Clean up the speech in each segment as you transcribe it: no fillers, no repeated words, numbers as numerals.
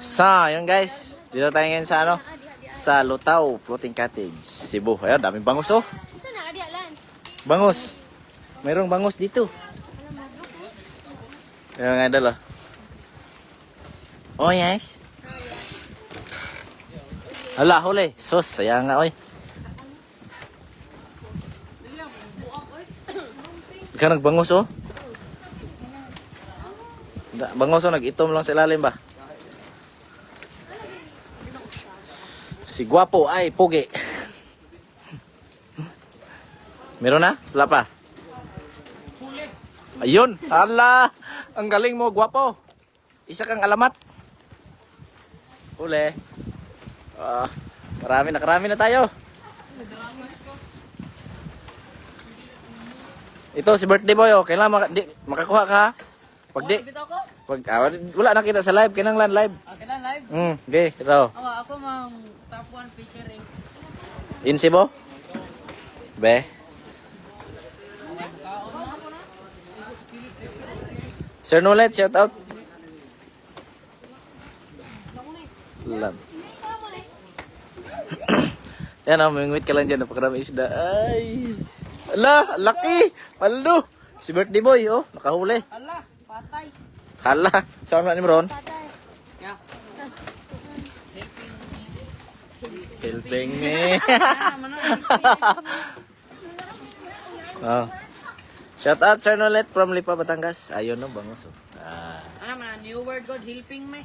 So, yun guys. Dito tayo ngayon sa ano? Sa Lutaw Floating Cottage, Cebu. Ayun, daming bangus oh. Bangus. Mayroong bangus dito. Ayun nga idol oh. Oh yes. Hala, huli. Sus, sayang nga oy. Ikaw nagbangus oh. Bangus oh, nag-itom lang sa ilalim ba? Si Guapo ay pogi. Meron na? Wala pa? Ayun. Hala. Ang galing mo, Guapo. Isa kang alamat. Huli. Nakarami na tayo. Ito si birthday boy oh. Kailangan makakuha ka. Wala nakita sa live. Kailangan live. Kailan live? Okay, ito. Ako mang top 1 featuring. In Cebu? Be. Sir Nulet, shout out. Love. Yan o, mingwit ka lang dyan. Napakarami isda. Ay. Ala, laki. Paldo. Si birthday boy, oh. Nakahuli. Hala, patay. Hala. Saan na ni Ron? Yeah. Helping me. Oh. Shout out Sir Nolet from Lipa, Batangas. Ayun no, bangus oh. Ano man, new word God, helping me.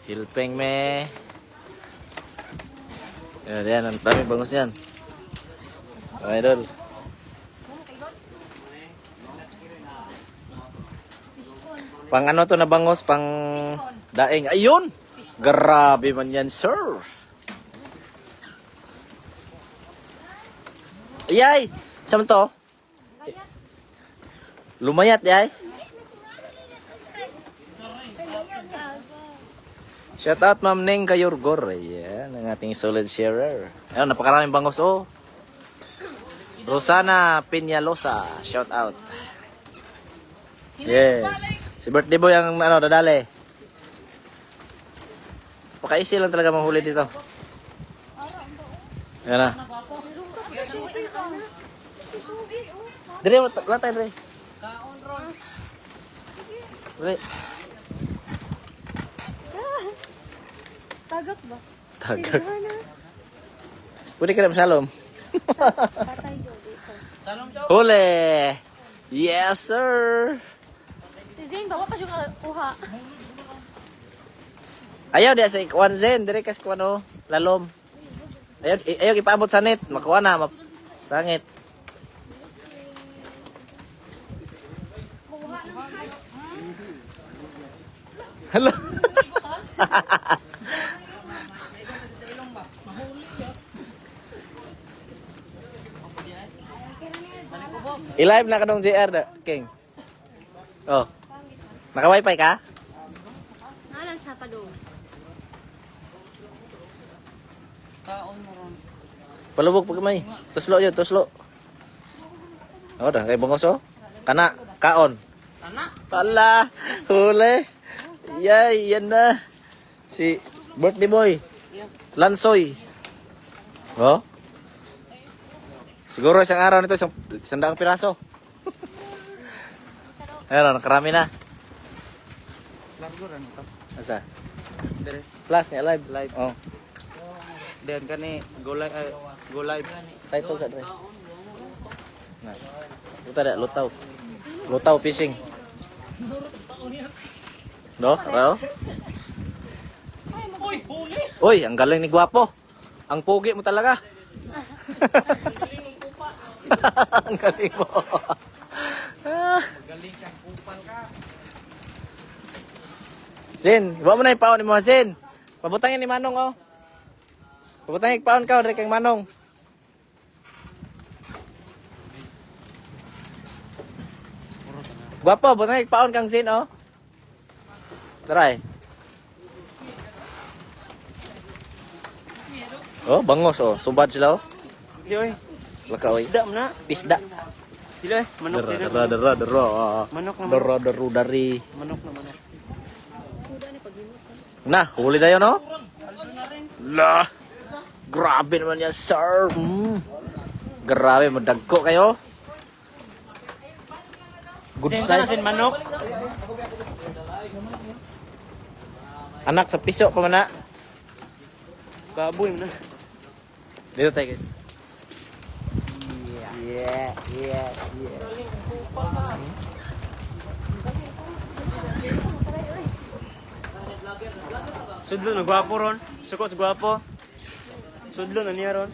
Helping me. Yan, ang dami bangus niyan. Oh, idol. Pang ano to na bangus, pang daing. Ayun! Grabe man yan, sir. Yay! Saan to? Lumayat, yay. Shout out Ma'am Neng Gayorgor. Ayan, ang ating solid sharer. Ayun, napakaraming bangus, oh. Rosana Peñalosa. Shout out. Yes. Si birthday boy ang ano, dadali. Paka-easy lang talaga manghuli dito. Ayan na. Dire, wala tayo dire. Kaon ron. Dire. Tagak ba? Tagak. Pwede ka na masalom. Patay jo dito. Salom siya. Huli! Yes, sir! Si Zane, bawa pa siya kuha. Ayaw, di sa ikuan zen. Dire kas kuan o. Lalom. Ayaw, ipaabot sa net. Makuha na. Sangit. Hello. I-live na ka nung JR da, King. Oh. Naka-wifi ka? Alas sa padong. Kaon mo ron. Palubog pa kamay. Tuslo yun, tuslo. Oh, dah kay bangos oh. Kana, kaon. Sana. Pala, huli. Yay, yan na. Si birthday boy. Lansoy. Oh. Siguro isang araw nito, isang daang piraso. Ayan, nakarami na. Largo ran ito. Asa? Dire. Plus, niya live. Live. Oh. Diyan kani go live go live. Title sa dre. Nah. Luta da, lutaw. Lutaw fishing. Do, rao? Uy, huli. Uy, ang galing ni Guapo. Ang pogi mo talaga. Ang galing mo. Galing ka kupal ka. Sin, iba mo na yung paon ni mo, Sin. Pabutangin ni Manong, oh. Pabutangin paon ka, Rick, kang Manong. Guapo, butangin paon kang Sin, oh. Try. Oh, bangos, oh. Subad sila, oh. Di oy. Laka, oy. Isda man na. Pisda. Dili manok Dara, din. dara. Manok na manok. Dara, daru, dari. Manok na manok. Suda ni pag-imus. Na, huli na yun, no? La. Grabe naman yan, sir. Grabe, madagko kayo. Good size. manok. Anak sa piso pa man na. Baboy mo na. Dito tayo guys. Sudlo na gwapo ron. Suko sa gwapo. Sudlo na niya ron.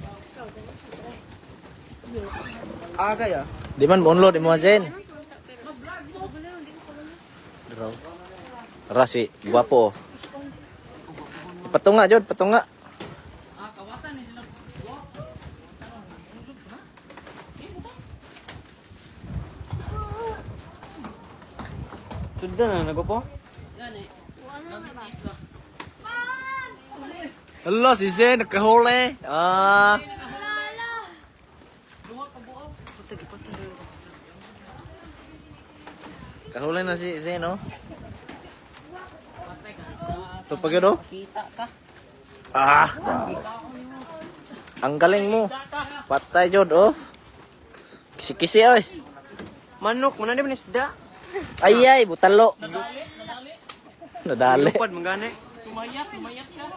Aga ya. Di man unload mo Zen. Draw. Rasi, guwapo. Patunga jod, patunga. Sudlo na nagwapo. Hello, si Zen, nakahuli. Ah. Kahuli na si Zen, no? Ito pa gano? Kita ka. Ah! Ang galing mo. Patay, Jod, oh. Kisi-kisi, oy. Manok, mana din isda. Ay, ay, butalo. Nadali. Lupad manggani. Tumayat siya.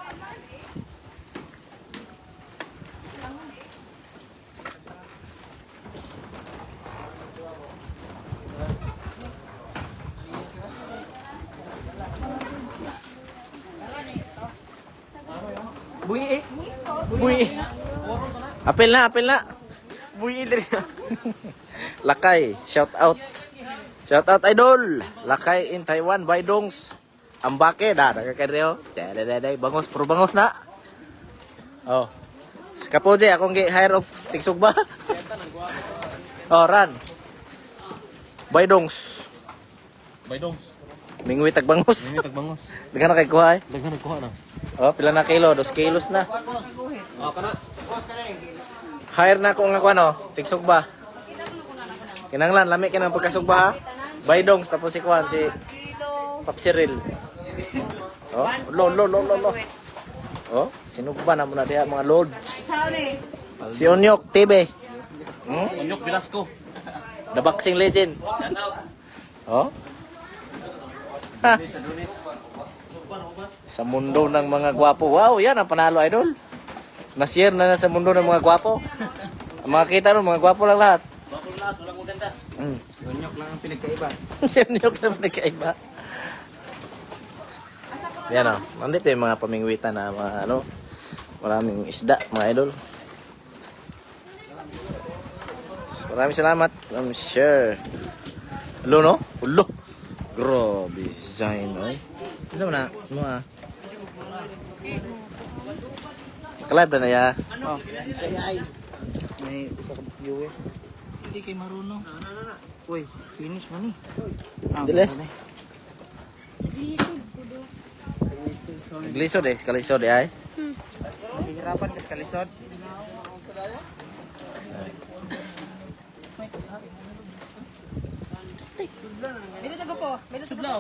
Buy eh. Buy. Apil na, apil na. Buy diri. Lakay, shout out. Shout out, idol. Lakay in Taiwan, Baidongs. Ambake, nakakadreo. Daday, bangos, puro bangos na. Oh. Si Kapoje, akong hire of tigsog ba? Oh, ran. Baidongs. Mingwi tagbangos. Tagbangos. Dagan na kay kuha eh. Daghan nagkuha na. Oh, pila na kilo? 2 kilos na. Oh, kana. Hire na ko nga kuano, tigsog ba? Kinanglan, lami kinang pagkasog ba ha? Baidongs, tapos si kuan, si Papsiril. Oh, lo. Oh, sinugba na muna diha mga lords. Si Onyok TV. Onyok Velasco. The boxing legend. Oh. Sa mundo ng mga gwapo. Wow, yan ang panalo, idol. Na-share na sa mundo ng mga gwapo. Ang makakita nun, mga gwapo lang lahat. Bakul lahat, walang maganda. Onyok lang ang pinagkaiba. Si Onyok na nagkaiba. Yan o. Nandito yung mga pamingwitan na mga ano. Maraming isda, mga idol. Maraming salamat. Maraming share. Hello, no? Hello. Grabe, design, ay. Ano na? Mga... Ka-live na na ya. Oh, kaya ay. May usa ka viewer. Hindi kay marunong. Uy, finish mo ni. Dili. Glisod eh, kalisod eh ay. Hirapan ka sa kalisod.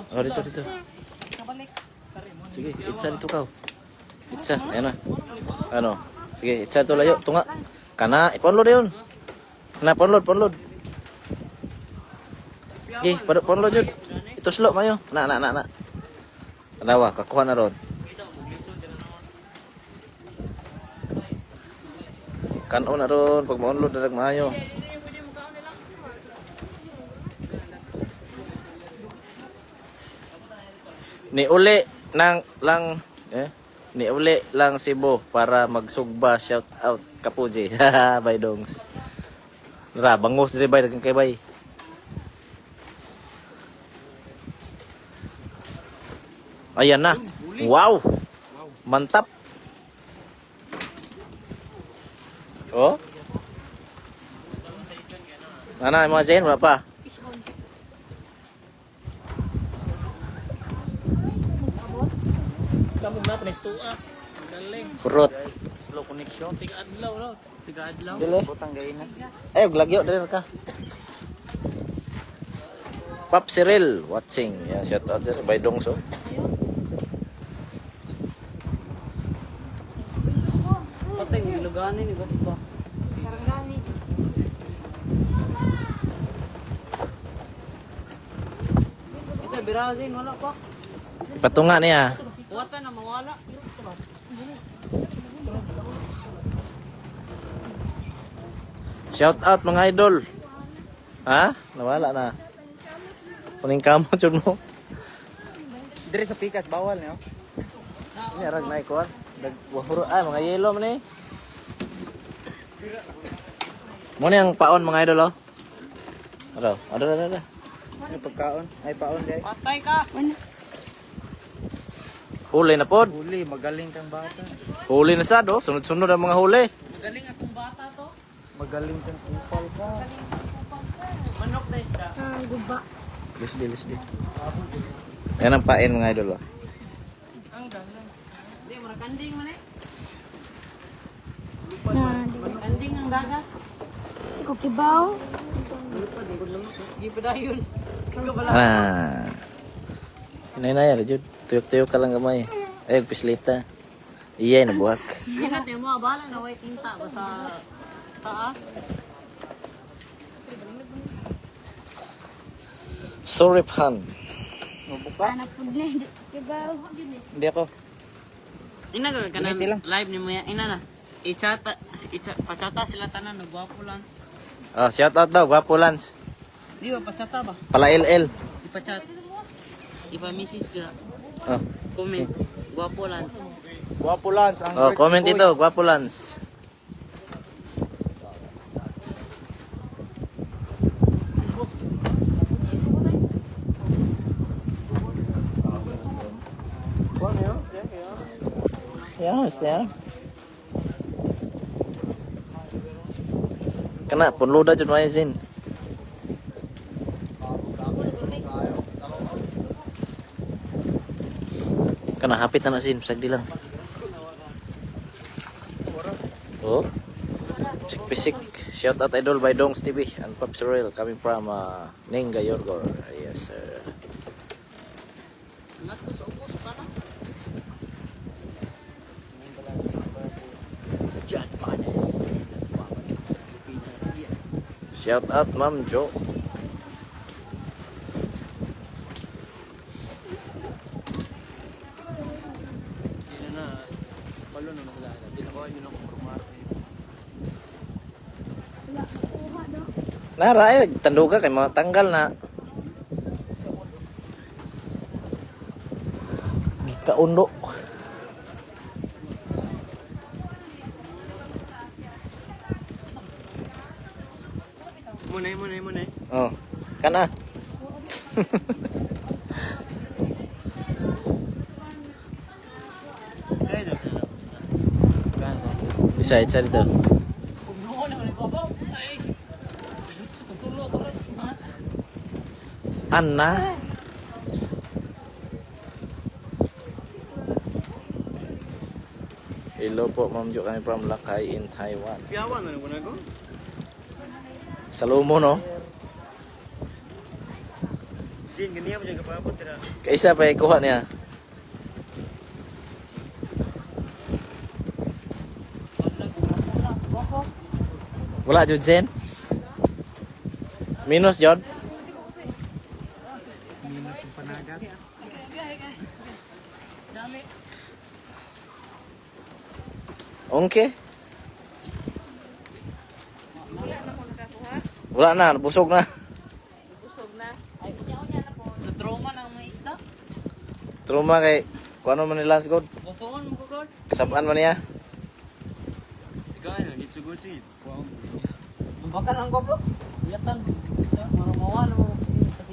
Oh, dito. Sige, itsa dito ka. Itsa, ayan na. Ano? Sige, itsa dito layo. Tunga. Kana, iponload na yun. Kana, ponload. Sige, ponload yun. Ito slow, mayo. Na. Tanawa, kakuha na ron. Kanon na ron, pag ma-unload na nagmahayo. Niuli lang Cebu para magsugba, shout out Kapuji. Bye dongs. Ra bangos dire bay dagang kay bay. Ayan na. Wow. Mantap. Oh. Mana mo Jen, wala pa? Kamu na panistua. Galing. Kurot. Slow connection. Tiga-adlaw no. Tiga-adlaw. Dili. Butang gaina. Ay, glagyo dire ka. Pop Cyril watching. Yeah, shout out there by Dongso. Sarangani ni ba? Sarangani. Isa birazin wala pa. Ipatunga niya. Wata na mawala. Shout out mga idol. Ha? Nawala na. Kuning kamo jud mo. Dire sa pikas bawal niyo. Ini arag na ikuan. Dagwahuro mga yellow man eh. Mo ni ang paon mga idol oh. Ada. Ay pagkaon, ay paon di ay. Patay ka. Huli na pod. Huli, magaling kang bata. Huli na sad oh. Sunod-sunod ang mga huli. Magaling akong bata to. Magaling kang kupal ka. Manok na isda. Guba. Lisdi. Yan ang pain mga idol oh. Ang galing. Di mo kanding man eh. Kanding ang dagat. Kukibaw. Di pa dayon. Ikaw bala. Inay jud. Tuyok-tuyok ka lang gamay. Ay pislita. Iya nabuhak. Hindi natin mo abala na way tinta ba sa taas. Sorry pan. Mabuka. Anak po na. Kukibaw. Hindi ako. Ina gawin ka na Ganiti lang. live ni mo yan. Ina na. Pachata sila tanan. Nagwapo lang. Oh, shout out daw, Gwapo Lance. Di ba pachata ba? Pala LL. Ipachat. Ipa-message ka. Oh. Comment. Gwapo lang. Guwapo Lance ang Oh, birthday comment boy. ito, Gwapo Lance. Yes, yeah. Kana punluda jud may sin. Kana hapit na sin, sagdi lang. Oh. Pisik. Shout out idol by Dongs TV and Pops Royal coming from Ninga Yorgor. Yes, sir. John Panes. Shout out Ma'am Jo. Nara ay tanduga kay mga tanggal na. Kaundo. Muna. Oh, kana. Bisa isa dito. Anna. Hello po, Ma'am Jo, kami from Lakay in Taiwan. Piawan na ko na ko. Salomo, no? Sin ganyan mo dyan kapapot tira. Kaisa pa kuha niya. Wala jud sen. Minus jud. Minus yung panagat. Okay. Wala na, busog na. Busog na. Ay, unya na po. Na-trauma ng mga isda. Truma kay kuano man ni Lance God. Bufongon mo ko God. Kasabaan man niya. Tigay na, dito siguro siya. Ang baka lang ko po. Yatan. Sa marumawan mo.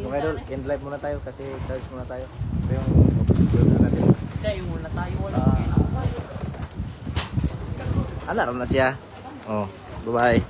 Mga idol, end live muna tayo kasi charge muna tayo. Ito yung upload natin. Siya yung wala tayo wala. Alarm na siya. Oh, bye-bye.